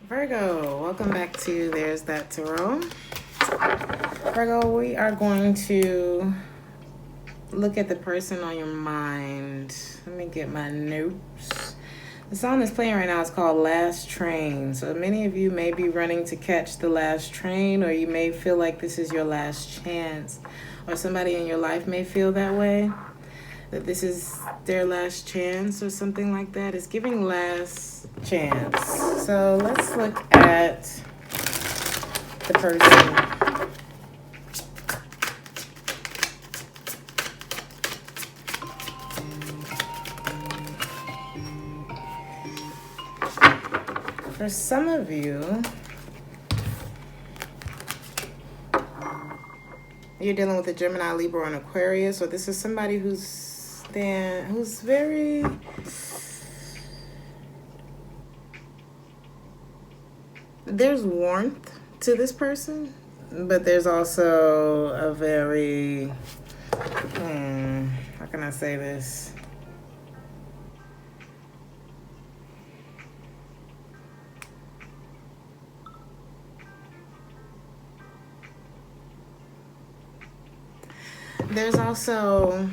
Virgo, welcome back to Theresthattarot. Virgo, we are going to look at the person on your mind. Let me get my notes. The song that's playing right now is called Last Train. So many of you may be running to catch the last train, or you may feel like this is your last chance, or somebody in your life may feel that way, that this is their last chance or something like that. It's giving last chance. So let's look at the person. For some of you, you're dealing with a Gemini, Libra, and Aquarius, or this is somebody who's very there's warmth to this person, but there's also a very how can I say this? There's also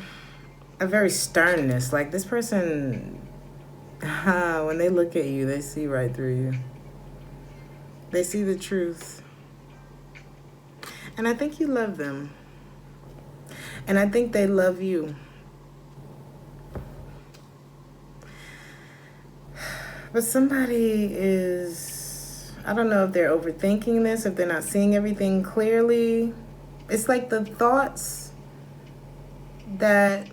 a very sternness. Like this person, when they look at you, they see right through you. They see the truth. And I think you love them. And I think they love you. But somebody is, I don't know if they're overthinking this, if they're not seeing everything clearly. It's like the thoughts that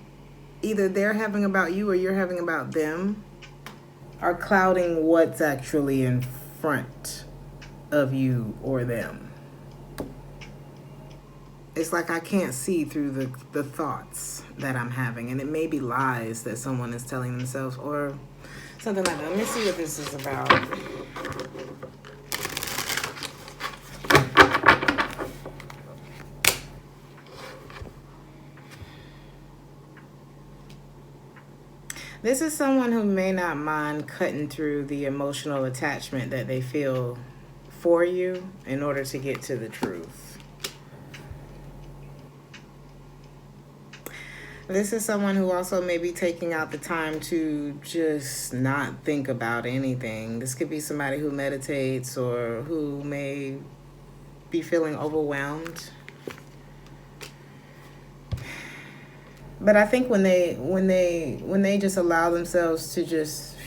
either they're having about you or you're having about them are clouding what's actually in front of you or them. It's like I can't see through the thoughts that I'm having, and it may be lies that someone is telling themselves or something like that. Let me see what this is about. This is someone who may not mind cutting through the emotional attachment that they feel for you in order to get to the truth. This is someone who also may be taking out the time to just not think about anything. This could be somebody who meditates or who may be feeling overwhelmed. But I think when they just allow themselves to just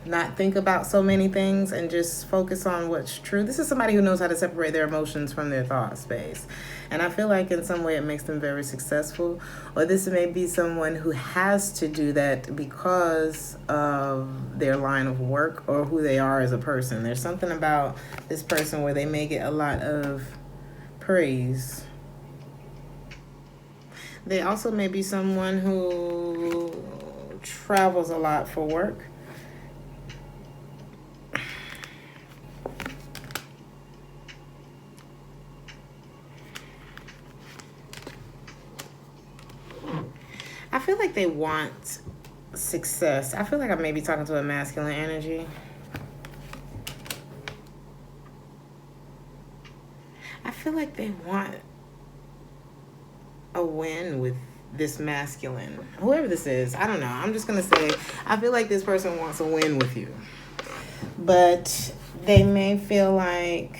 not think about so many things and just focus on what's true, this is somebody who knows how to separate their emotions from their thought space. And I feel like in some way it makes them very successful. Or this may be someone who has to do that because of their line of work or who they are as a person. There's something about this person where they may get a lot of praise. They also may be someone who travels a lot for work. I feel like they want success. I feel like I may be talking to a masculine energy. I feel like they want a win with this masculine, whoever this is. I don't know. I'm just gonna say I feel like this person wants a win with you, but they may feel like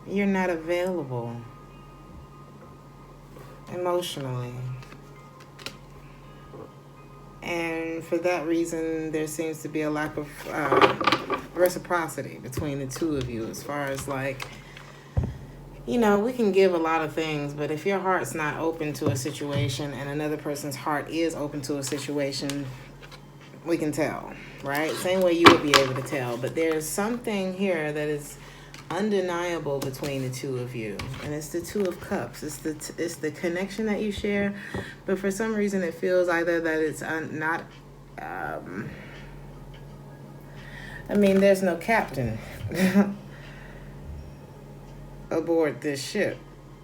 you're not available emotionally, and for that reason there seems to be a lack of reciprocity between the two of you, as far as like, you know, we can give a lot of things, but if your heart's not open to a situation and another person's heart is open to a situation, we can tell, right? Same way you would be able to tell. But there's something here that is undeniable between the two of you, and it's the Two of Cups. It's the connection that you share, but for some reason it feels either that it's not. I mean, there's no captain aboard this ship.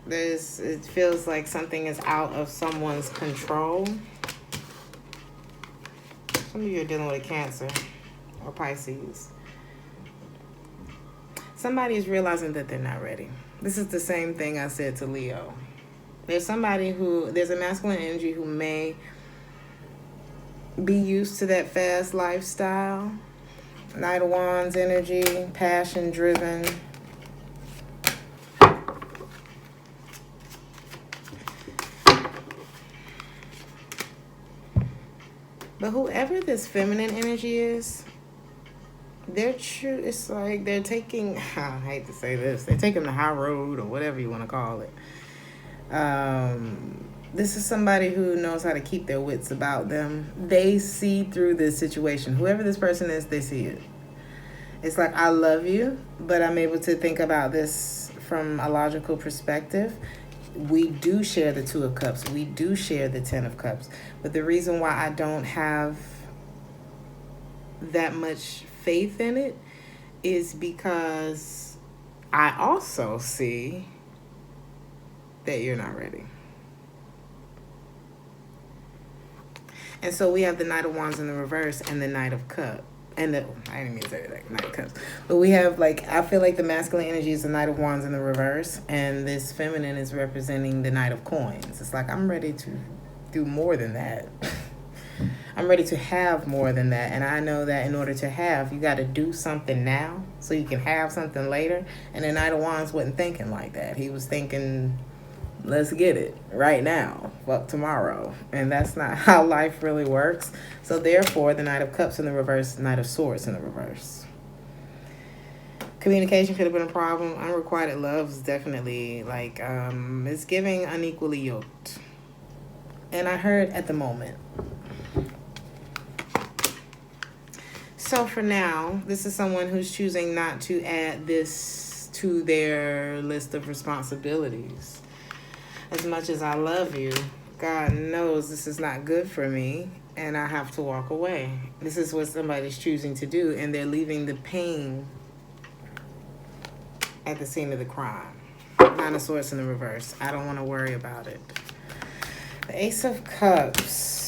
It feels like something is out of someone's control. Some of you are dealing with a Cancer or Pisces. Somebody is realizing that they're not ready. This is the same thing I said to Leo. There's a masculine energy who may be used to that fast lifestyle. Knight of Wands energy, passion driven. But whoever this feminine energy is, it's like they're taking, I hate to say this, they're taking the high road or whatever you want to call it. This is somebody who knows how to keep their wits about them. They see through this situation. Whoever this person is, they see it. It's like, I love you, but I'm able to think about this from a logical perspective. We do share the Two of Cups. We do share the Ten of Cups. But the reason why I don't have that much faith in it is because I also see that you're not ready. And so we have the Knight of Wands in the reverse and the Knight of Cups. I didn't mean to say that, Knight of Cups. But we have, I feel like the masculine energy is the Knight of Wands in the reverse, and this feminine is representing the Knight of Coins. It's like, I'm ready to do more than that. I'm ready to have more than that. And I know that in order to have, you got to do something now so you can have something later. And the Knight of Wands wasn't thinking like that. He was thinking, let's get it right now, fuck tomorrow. And that's not how life really works. So therefore, the Knight of Cups in the reverse, Knight of Swords in the reverse. Communication could have been a problem. Unrequited love is definitely it's giving unequally yoked. And I heard at the moment. So for now, this is someone who's choosing not to add this to their list of responsibilities. As much as I love you, God knows this is not good for me, and I have to walk away. This is what somebody's choosing to do, and they're leaving the pain at the scene of the crime. Nine of Swords in the reverse. I don't want to worry about it. The Ace of Cups.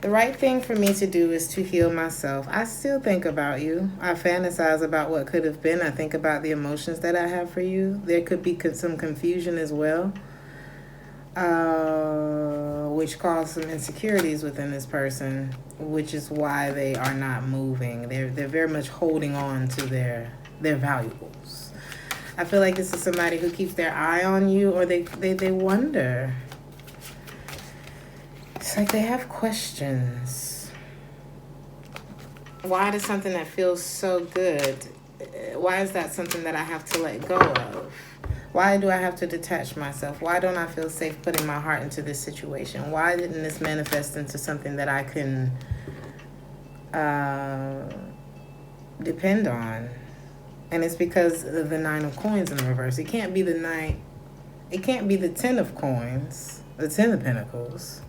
The right thing for me to do is to heal myself. I still think about you. I fantasize about what could have been. I think about the emotions that I have for you. There could be some confusion as well, which caused some insecurities within this person, which is why they are not moving. They're very much holding on to their valuables. I feel like this is somebody who keeps their eye on you, or they wonder. It's like they have questions. Why does something that feels so good, why is that something that I have to let go of? Why do I have to detach myself? Why don't I feel safe putting my heart into this situation? Why didn't this manifest into something that I can depend on? And it's because of the Nine of Coins in the reverse. It can't be the Ten of Coins, the Ten of Pentacles.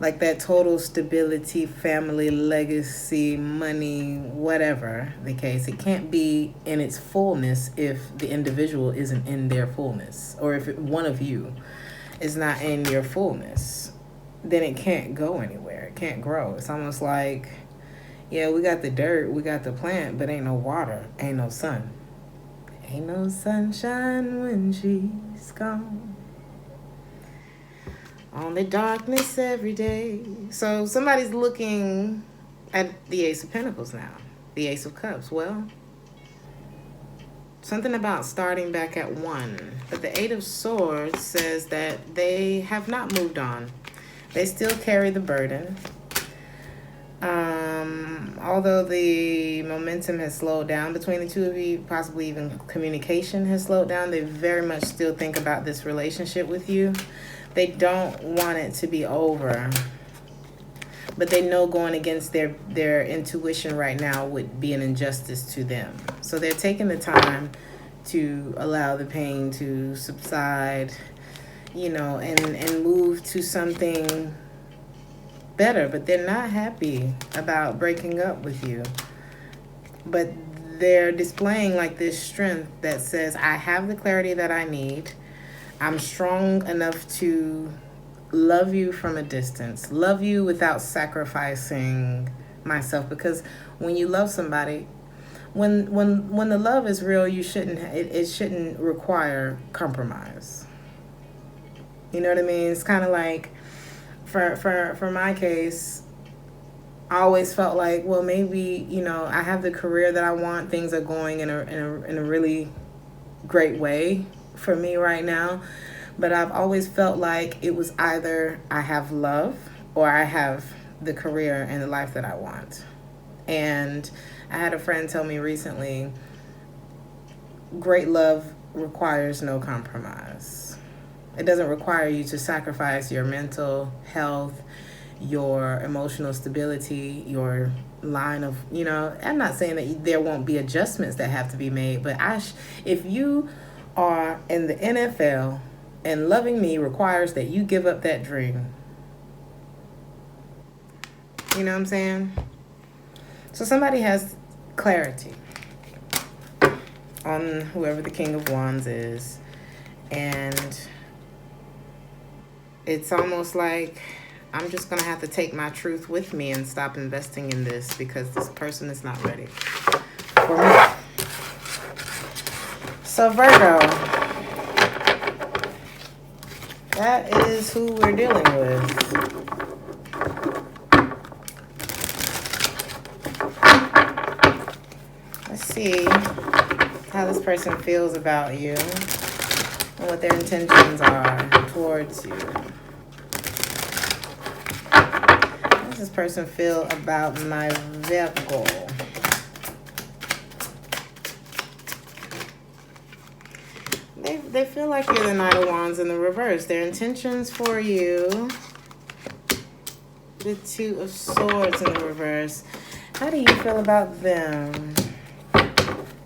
Like that total stability, family, legacy, money, whatever the case. It can't be in its fullness if the individual isn't in their fullness. Or if one of you is not in your fullness, then it can't go anywhere. It can't grow. It's almost like, yeah, we got the dirt, we got the plant, but ain't no water, ain't no sun. Ain't no sunshine when she's gone. Only darkness every day. So somebody's looking at the Ace of Pentacles now. The Ace of Cups. Well, something about starting back at one. But the Eight of Swords says that they have not moved on. They still carry the burden. Although the momentum has slowed down between the two of you, possibly even communication has slowed down, they very much still think about this relationship with you. They don't want it to be over, but they know going against their intuition right now would be an injustice to them. So they're taking the time to allow the pain to subside, and move to something better. But they're not happy about breaking up with you. But they're displaying this strength that says, I have the clarity that I need. I'm strong enough to love you from a distance. Love you without sacrificing myself, because when you love somebody, when the love is real, it shouldn't require compromise. You know what I mean? It's kind of like, for my case, I always felt like, well, maybe, I have the career that I want. Things are going in a really great way for me right now. But I've always felt like it was either I have love or I have the career and the life that I want. And I had a friend tell me recently, great love requires no compromise. It doesn't require you to sacrifice your mental health, your emotional stability, your line of, I'm not saying that there won't be adjustments that have to be made, but if you are in the NFL and loving me requires that you give up that dream. You know what I'm saying? So somebody has clarity on whoever the King of Wands is, and it's almost like I'm just going to have to take my truth with me and stop investing in this because this person is not ready for me. So Virgo, that is who we're dealing with. Let's see how this person feels about you and what their intentions are towards you. How does this person feel about my Virgo? They feel like you're the Knight of Wands in the reverse. Their intentions for you, the Two of Swords in the reverse. How do you feel about them?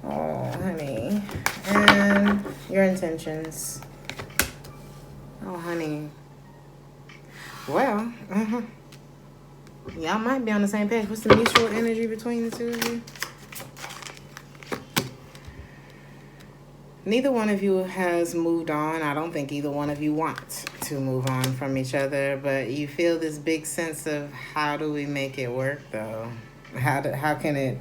Oh, honey. And your intentions. Oh, honey. Well, y'all might be on the same page. What's the mutual energy between the two of you? Neither one of you has moved on. I don't think either one of you wants to move on from each other, but you feel this big sense of how do we make it work, though? How can it,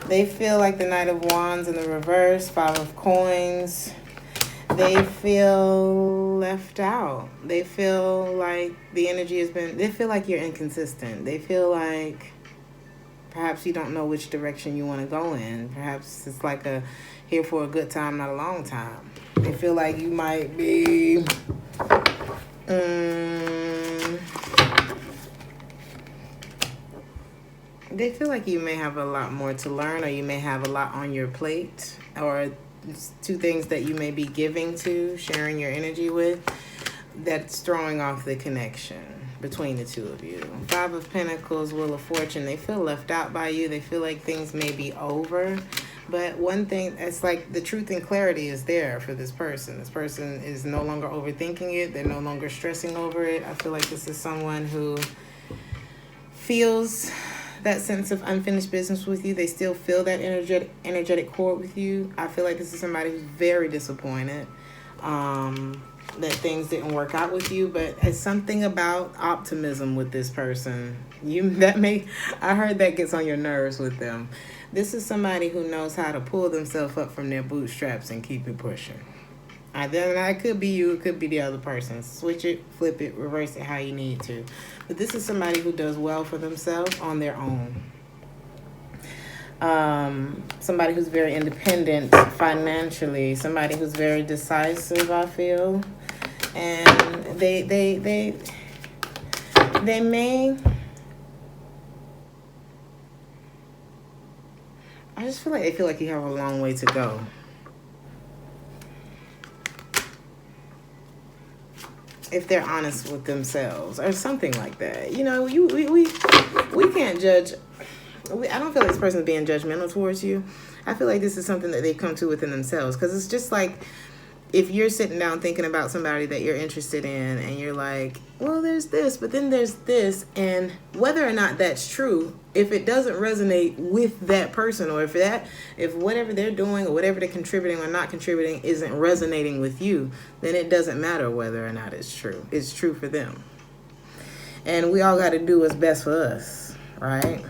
They feel like the Knight of Wands in the reverse, Five of Coins. They feel left out. They feel like the energy has been, they feel like you're inconsistent. They feel like perhaps you don't know which direction you want to go in. Perhaps it's like here for a good time, not a long time. They feel like you might be they feel like you may have a lot more to learn, or you may have a lot on your plate, or two things that you may be giving to, sharing your energy with, that's throwing off the connection between the two of you. Five of Pentacles, Wheel of Fortune. They feel left out by you. They feel like things may be over. But one thing, it's like the truth and clarity is there for this person. This person is no longer overthinking it. They're no longer stressing over it. I feel like this is someone who feels that sense of unfinished business with you. They still feel that energetic cord with you. I feel like this is somebody who's very disappointed that things didn't work out with you, but it's something about optimism with this person. I heard that gets on your nerves with them. This is somebody who knows how to pull themselves up from their bootstraps and keep it pushing. It could be you, it could be the other person. Switch it, flip it, reverse it how you need to. But this is somebody who does well for themselves on their own. Somebody who's very independent financially. Somebody who's very decisive, I feel. And they may... I just feel like you have a long way to go. If they're honest with themselves or something like that. We can't judge. I don't feel like this person is being judgmental towards you. I feel like this is something that they've come to within themselves. Because it's just like if you're sitting down thinking about somebody that you're interested in and you're like, well, there's this, but then there's this. And whether or not that's true, if it doesn't resonate with that person, or if whatever they're doing or whatever they're contributing or not contributing isn't resonating with you, then it doesn't matter whether or not it's true. It's true for them. And we all got to do what's best for us. right?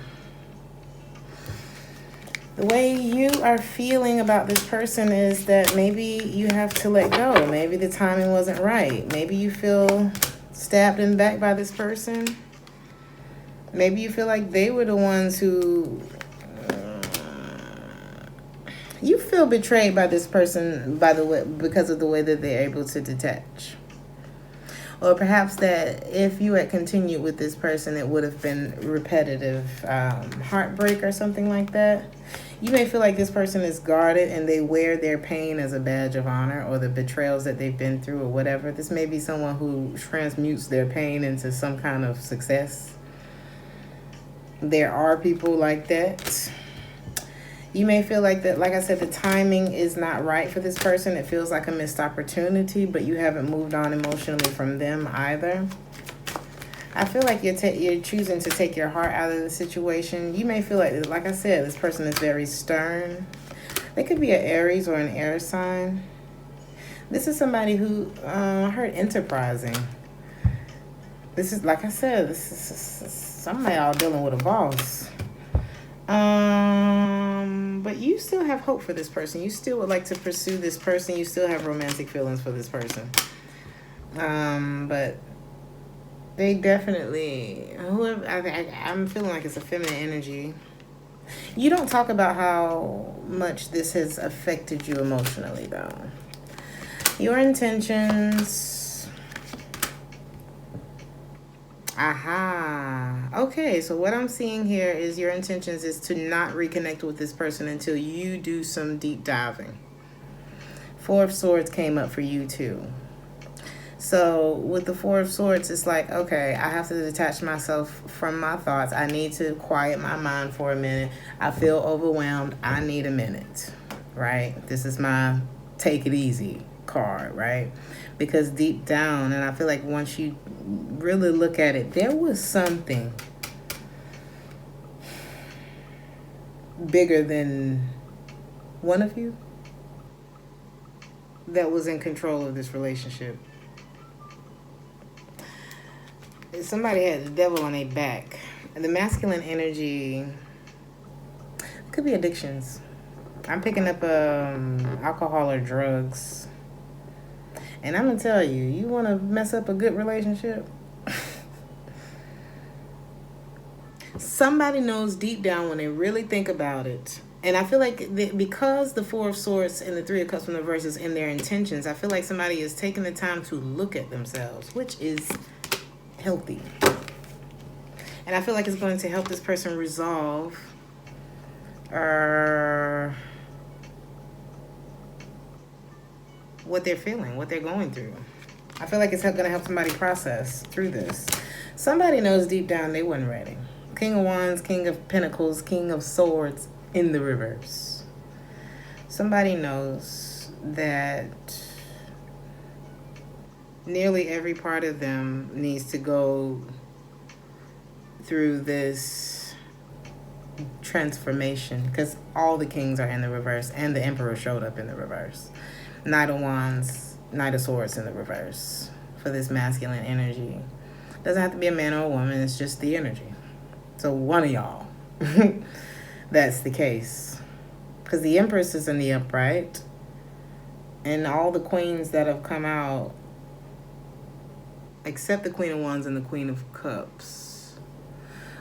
The way you are feeling about this person is that maybe you have to let go. Maybe the timing wasn't right. Maybe you feel stabbed in the back by this person. Maybe you feel like they were the ones who... you feel betrayed by this person because of the way that they're able to detach. Or perhaps that if you had continued with this person, it would have been repetitive heartbreak or something like that. You may feel like this person is guarded and they wear their pain as a badge of honor, or the betrayals that they've been through or whatever. This may be someone who transmutes their pain into some kind of success. There are people like that. You may feel like that, like I said, the timing is not right for this person. It feels like a missed opportunity, but you haven't moved on emotionally from them either. I feel like you're choosing to take your heart out of the situation. You may feel like I said, this person is very stern. They could be an Aries or an air sign. This is somebody who I heard enterprising. This is, like I said, this is somebody all dealing with a boss. But you still have hope for this person. You still would like to pursue this person. You still have romantic feelings for this person. But they definitely, I'm feeling like it's a feminine energy. You don't talk about how much this has affected you emotionally, though. Your intentions. Aha. Okay, so what I'm seeing here is your intentions is to not reconnect with this person until you do some deep diving. Four of Swords came up for you too. So with the Four of Swords, it's like, okay, I have to detach myself from my thoughts. I need to quiet my mind for a minute. I feel overwhelmed. I need a minute, right? This is my take it easy card, right? Because deep down, and I feel like once you really look at it, there was something bigger than one of you that was in control of this relationship. Somebody had the devil on their back. And the masculine energy could be addictions. I'm picking up alcohol or drugs. And I'm going to tell you, you want to mess up a good relationship? Somebody knows deep down when they really think about it. And I feel like because the Four of Swords and the Three of Cups from the reverse is in their intentions, I feel like somebody is taking the time to look at themselves, which is healthy. And I feel like it's going to help this person resolve what they're feeling, what they're going through. I feel like it's going to help somebody process through this. Somebody knows deep down they weren't ready. King of Wands, King of Pentacles, King of Swords in the reverse. Somebody knows that nearly every part of them needs to go through this transformation, because all the kings are in the reverse and the Emperor showed up in the reverse. Knight of Wands, Knight of Swords in the reverse for this masculine energy. Doesn't have to be a man or a woman, it's just the energy. So one of y'all, that's the case. Because the Empress is in the upright, and all the queens that have come out, except the Queen of Wands and the Queen of Cups,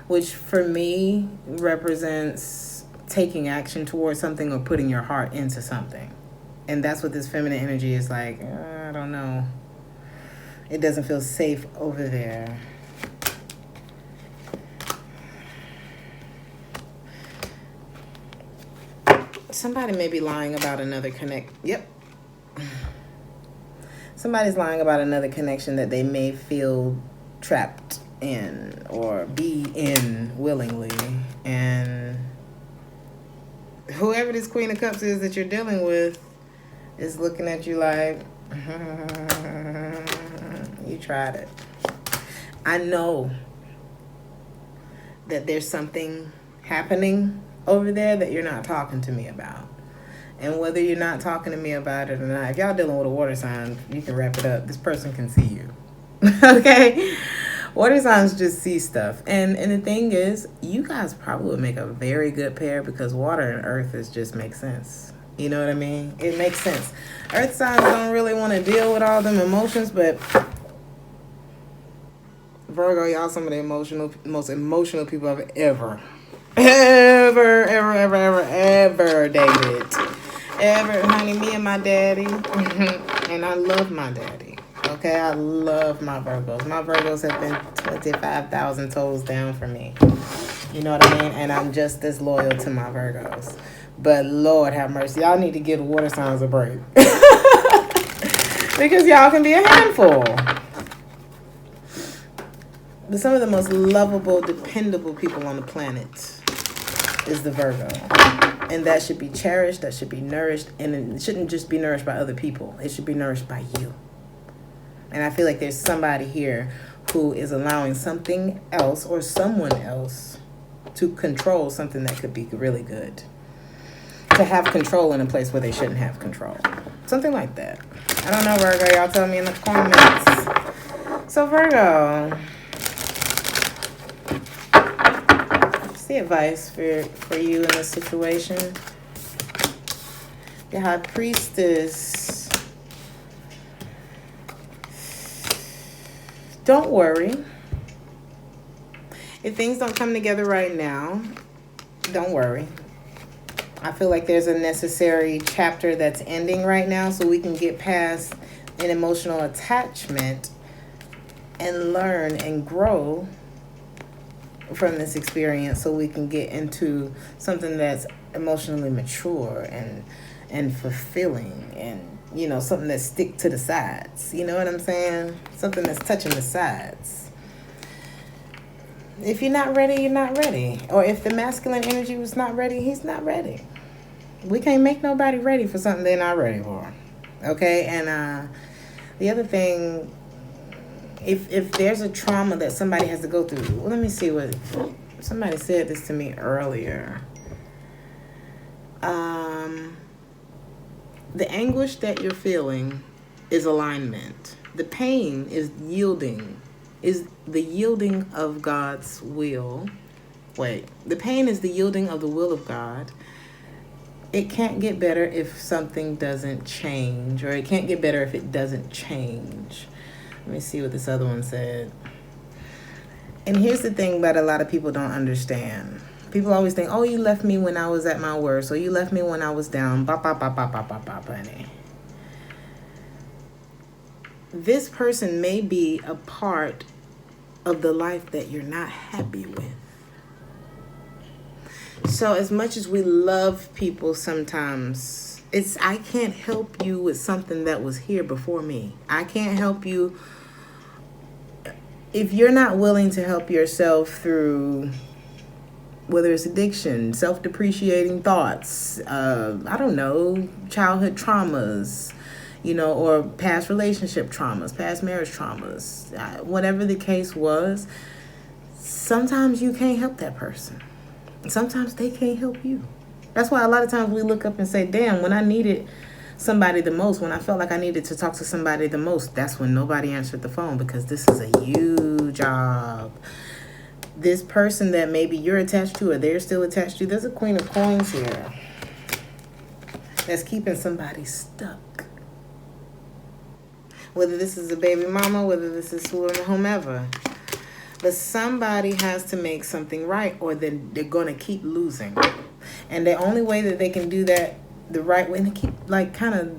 which for me represents taking action towards something or putting your heart into something. And that's what this feminine energy is like. I don't know. It doesn't feel safe over there. Somebody may be lying about another Somebody's lying about another connection that they may feel trapped in or be in willingly. And whoever this Queen of Cups is that you're dealing with is looking at you like, you tried it. I know that there's something happening over there that you're not talking to me about. And whether you're not talking to me about it or not, if y'all dealing with a water sign, you can wrap it up. This person can see you. Okay? Water signs just see stuff. And the thing is, you guys probably would make a very good pair because water and earth just makes sense. You know what I mean? It makes sense. Earth signs don't really want to deal with all them emotions, but Virgo, y'all some of the most emotional people I've ever dated. Honey, me and my daddy. And I love my daddy. Okay, I love my Virgos. My Virgos have been 25,000 toes down for me. You know what I mean? And I'm just as loyal to my Virgos. But Lord have mercy, y'all need to give the water signs a break. Because y'all can be a handful. But some of the most lovable, dependable people on the planet is the Virgo. And that should be cherished, that should be nourished, and it shouldn't just be nourished by other people. It should be nourished by you. And I feel like there's somebody here who is allowing something else or someone else to control something that could be really good. To have control in a place where they shouldn't have control. Something like that. I don't know, Virgo. Y'all tell me in the comments. So, Virgo, what's the advice for you in this situation? The High Priestess. Don't worry. If things don't come together right now, don't worry. I feel like there's a necessary chapter that's ending right now so we can get past an emotional attachment and learn and grow from this experience so we can get into something that's emotionally mature and fulfilling and, you know, something that stick to the sides. You know what I'm saying? Something that's touching the sides. If you're not ready, you're not ready. Or if the masculine energy was not ready, he's not ready. We can't make nobody ready for something they're not ready for. Okay? And the other thing, if there's a trauma that somebody has to go through, well, let me see what somebody said this to me earlier. The anguish that you're feeling is alignment. The pain is the yielding of God's will. The pain is the yielding of the will of God. It can't get better if something doesn't change, or it can't get better if it doesn't change. Let me see what this other one said. And here's the thing that a lot of people don't understand. People always think, oh, you left me when I was at my worst, or you left me when I was down. Honey. This person may be a part of the life that you're not happy with. So as much as we love people sometimes, I can't help you with something that was here before me. I can't help you if you're not willing to help yourself through, whether it's addiction, self-depreciating thoughts, I don't know, childhood traumas, you know, or past relationship traumas, past marriage traumas, whatever the case was, sometimes you can't help that person. Sometimes they can't help you. That's why a lot of times we look up and say, damn, when I needed somebody the most, when I felt like I needed to talk to somebody the most, that's when nobody answered the phone, because this is a huge job. This person that maybe you're attached to or they're still attached to, there's a Queen of Coins here that's keeping somebody stuck. Whether this is a baby mama, whether this is whomever. But somebody has to make something right, or then they're going to keep losing. And the only way that they can do that the right way, and they keep like kind of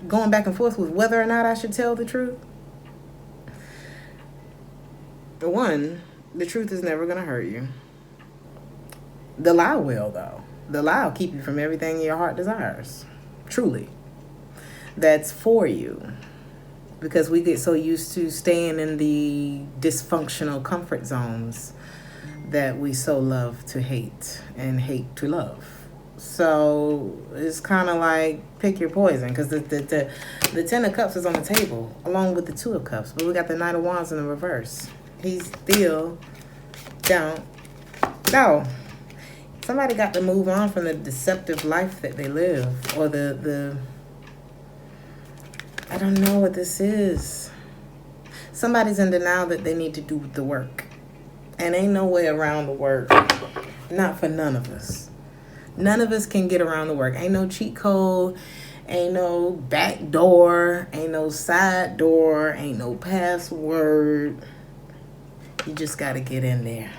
going back and forth with whether or not I should tell the truth. One, the truth is never going to hurt you. The lie will, though. The lie will keep you from everything your heart desires. Truly. That's for you. Because we get so used to staying in the dysfunctional comfort zones that we so love to hate and hate to love. So it's kind of like pick your poison, because the Ten of Cups is on the table along with the Two of Cups, but we got the Knight of Wands in the reverse. He's still down. No. Somebody got to move on from the deceptive life that they live, or the I don't know what this is. Somebody's in denial that they need to do the work. And ain't no way around the work. Not for none of us. None of us can get around the work. Ain't no cheat code. Ain't no back door. Ain't no side door. Ain't no password. You just got to get in there.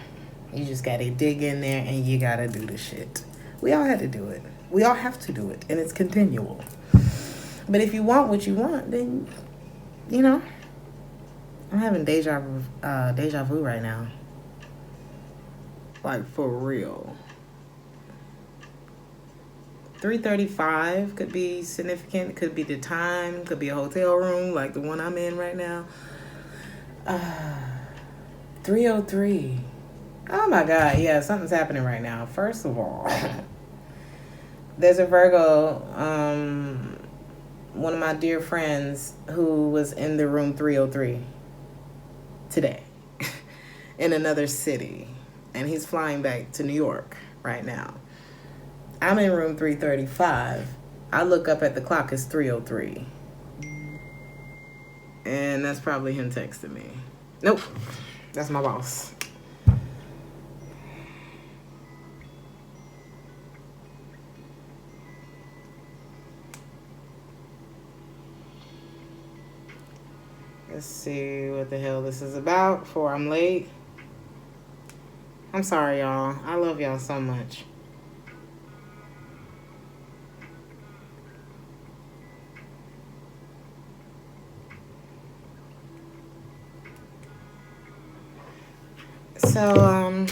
You just got to dig in there and you got to do the shit. We all had to do it. We all have to do it. And it's continual. But if you want what you want, then, you know, I'm having deja vu right now. Like, for real. 3:35 could be significant. It could be the time. Could be a hotel room like the one I'm in right now. 3:03. Oh my God. Yeah, something's happening right now. First of all, there's a Virgo, one of my dear friends who was in the room 303 today in another city. And he's flying back to New York right now. I'm in room 335. I look up at the clock, it's 3:03. And that's probably him texting me. Nope, that's my boss. Let's see what the hell this is about before I'm late. I'm sorry, y'all. I love y'all so much. So,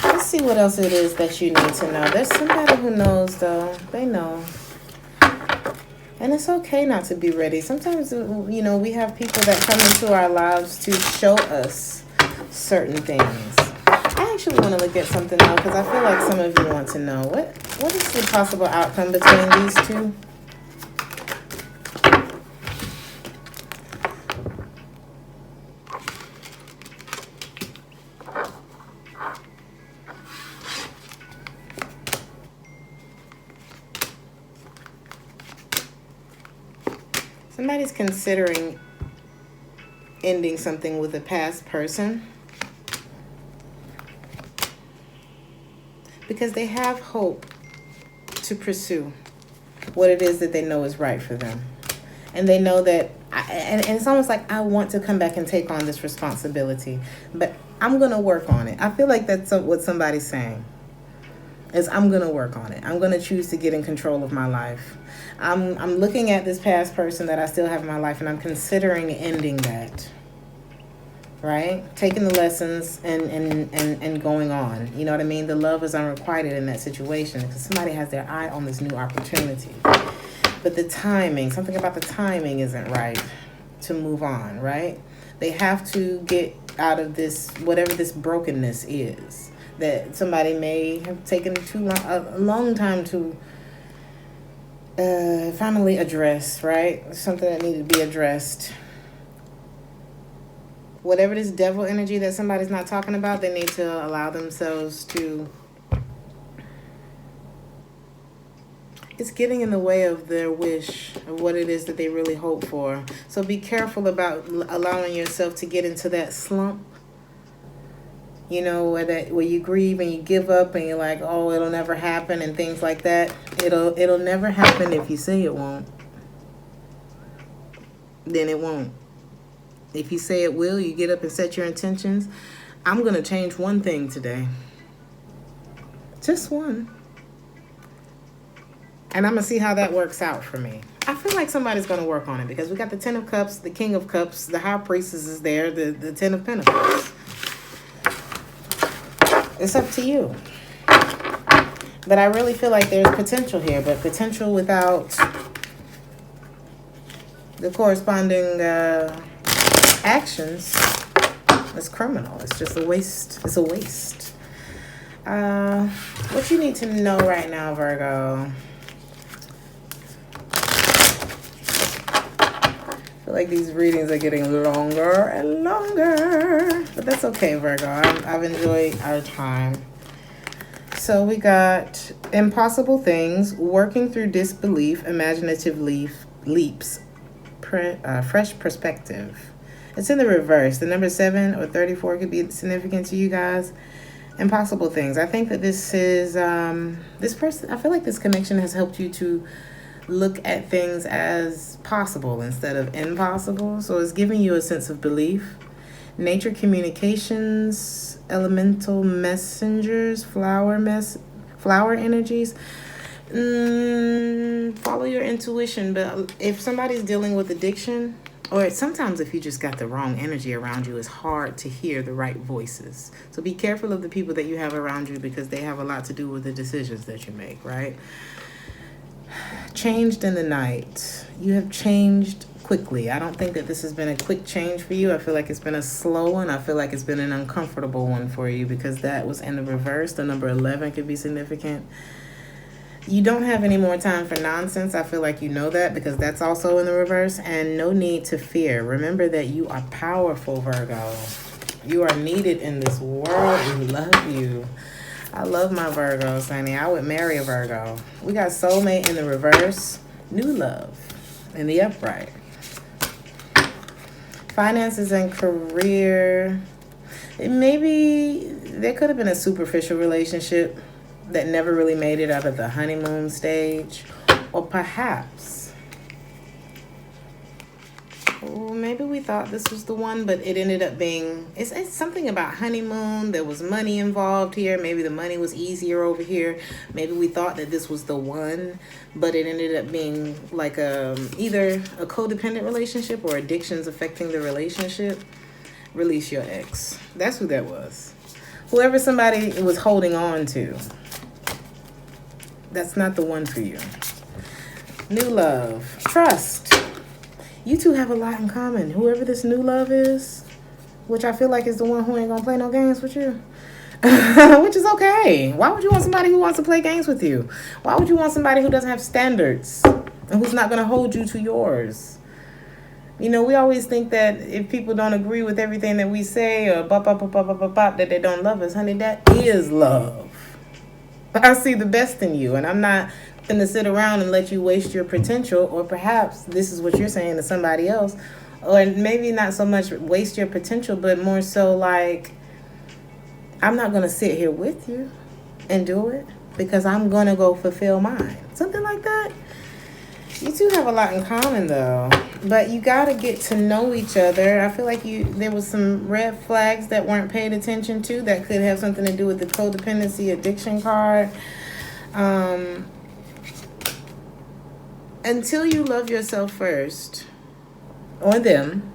let's see what else it is that you need to know. There's somebody who knows, though. They know. And it's okay not to be ready. Sometimes, you know, we have people that come into our lives to show us certain things. I actually want to look at something now because I feel like some of you want to know. What is the possible outcome between these two? Somebody's considering ending something with a past person because they have hope to pursue what it is that they know is right for them. And they know that, and it's almost like I want to come back and take on this responsibility, but I'm going to work on it. I feel like that's what somebody's saying. Is I'm going to work on it. I'm going to choose to get in control of my life. I'm looking at this past person that I still have in my life, and I'm considering ending that. Right? Taking the lessons and going on. You know what I mean? The love is unrequited in that situation because somebody has their eye on this new opportunity. But the timing, something about the timing isn't right to move on, right? They have to get out of this, whatever this brokenness is, that somebody may have taken a long time to finally address, right? Something that needed to be addressed. Whatever this devil energy that somebody's not talking about, they need to allow themselves to... It's getting in the way of their wish, of what it is that they really hope for. So be careful about allowing yourself to get into that slump. You know, where you grieve and you give up and you're like, oh, it'll never happen and things like that. It'll never happen if you say it won't. Then it won't. If you say it will, you get up and set your intentions. I'm going to change one thing today. Just one. And I'm going to see how that works out for me. I feel like somebody's going to work on it because we got the Ten of Cups, the King of Cups, the High Priestess is there, the Ten of Pentacles. It's up to you. But I really feel like there's potential here, but potential without the corresponding actions is criminal. It's just a waste. It's a waste. What you need to know right now, Virgo. I feel like these readings are getting longer and longer, but that's okay, Virgo. I've enjoyed our time. So we got impossible things, working through disbelief, imaginative leaps, fresh perspective. It's in the reverse. The number 7 or 34 could be significant to you guys. Impossible things. I think that this is, this person, I feel like this connection has helped you to look at things as possible instead of impossible. So it's giving you a sense of belief. Nature communications, elemental messengers, flower energies. Follow your intuition. But if somebody's dealing with addiction, or sometimes if you just got the wrong energy around you, it's hard to hear the right voices. So be careful of the people that you have around you, because they have a lot to do with the decisions that you make, right? Changed in the night. You have changed quickly. I don't think that this has been a quick change for you. I feel like it's been a slow one. I feel like it's been an uncomfortable one for you, because that was in the reverse. The number 11 could be significant. You don't have any more time for nonsense. I feel like you know that, because that's also in the reverse. And no need to fear. Remember that you are powerful, Virgo. You are needed in this world. We love you. I love my Virgos, honey. I would marry a Virgo. We got soulmate in the reverse. New love in the upright. Finances and career. Maybe there could have been a superficial relationship that never really made it out of the honeymoon stage. Or perhaps, maybe we thought this was the one, but it ended up being, it's something about honeymoon. There was money involved here. Maybe the money was easier over here. Maybe we thought that this was the one, but it ended up being like either a codependent relationship or addictions affecting the relationship. Release your ex. That's who that was. Whoever somebody was holding on to. That's not the one for you. New love. Trust. You two have a lot in common. Whoever this new love is, which I feel like is the one who ain't gonna play no games with you. Which is okay. Why would you want somebody who wants to play games with you? Why would you want somebody who doesn't have standards and who's not gonna hold you to yours? You know, we always think that if people don't agree with everything that we say or that they don't love us. Honey, that is love. I see the best in you, and I'm not going to sit around and let you waste your potential. Or perhaps this is what you're saying to somebody else, or maybe not so much waste your potential, but more so like, I'm not going to sit here with you and do it, because I'm going to go fulfill mine. Something like that. You two have a lot in common, though. But you got to get to know each other. I feel like there was some red flags that weren't paid attention to that could have something to do with the codependency addiction card. Until you love yourself first, or them,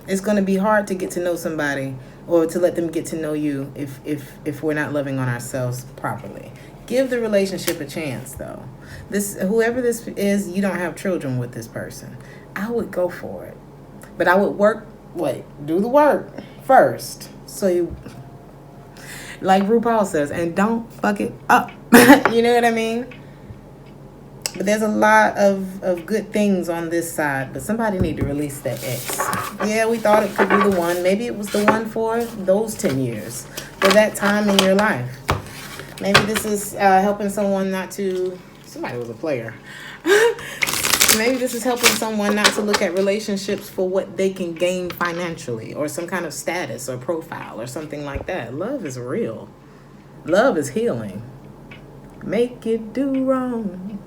it's going to be hard to get to know somebody or to let them get to know you if we're not loving on ourselves properly. Give the relationship a chance, though. Whoever this is, you don't have children with this person. I would go for it. But I would do the work first. So you, like RuPaul says, and don't fuck it up. You know what I mean? But there's a lot of good things on this side. But somebody need to release that ex. Yeah, we thought it could be the one. Maybe it was the one for those 10 years. For that time in your life. Maybe this is helping someone not to... Somebody was a player. Maybe this is helping someone not to look at relationships for what they can gain financially, or some kind of status or profile or something like that. Love is real. Love is healing. Make it do wrong.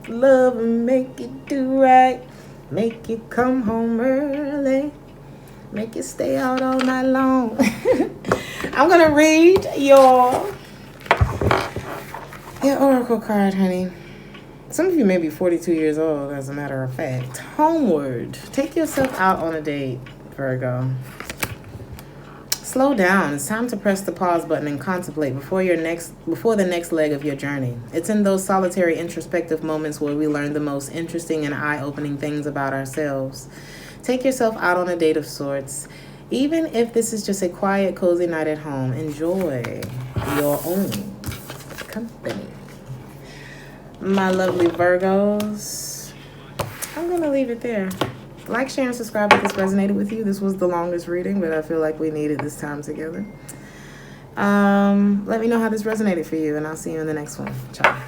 Love and make it do right. Make it come home early. Make it stay out all night long. I'm going to read your oracle card, honey. Some of you may be 42 years old, as a matter of fact. Homeward. Take yourself out on a date, Virgo. Slow down. It's time to press the pause button and contemplate before the next leg of your journey. It's in those solitary introspective moments where we learn the most interesting and eye-opening things about ourselves. Take yourself out on a date of sorts. Even if this is just a quiet, cozy night at home, enjoy your own company. My lovely Virgos, I'm going to leave it there. Like, share, and subscribe if this resonated with you. This was the longest reading, but I feel like we needed this time together. Let me know how this resonated for you, and I'll see you in the next one. Ciao.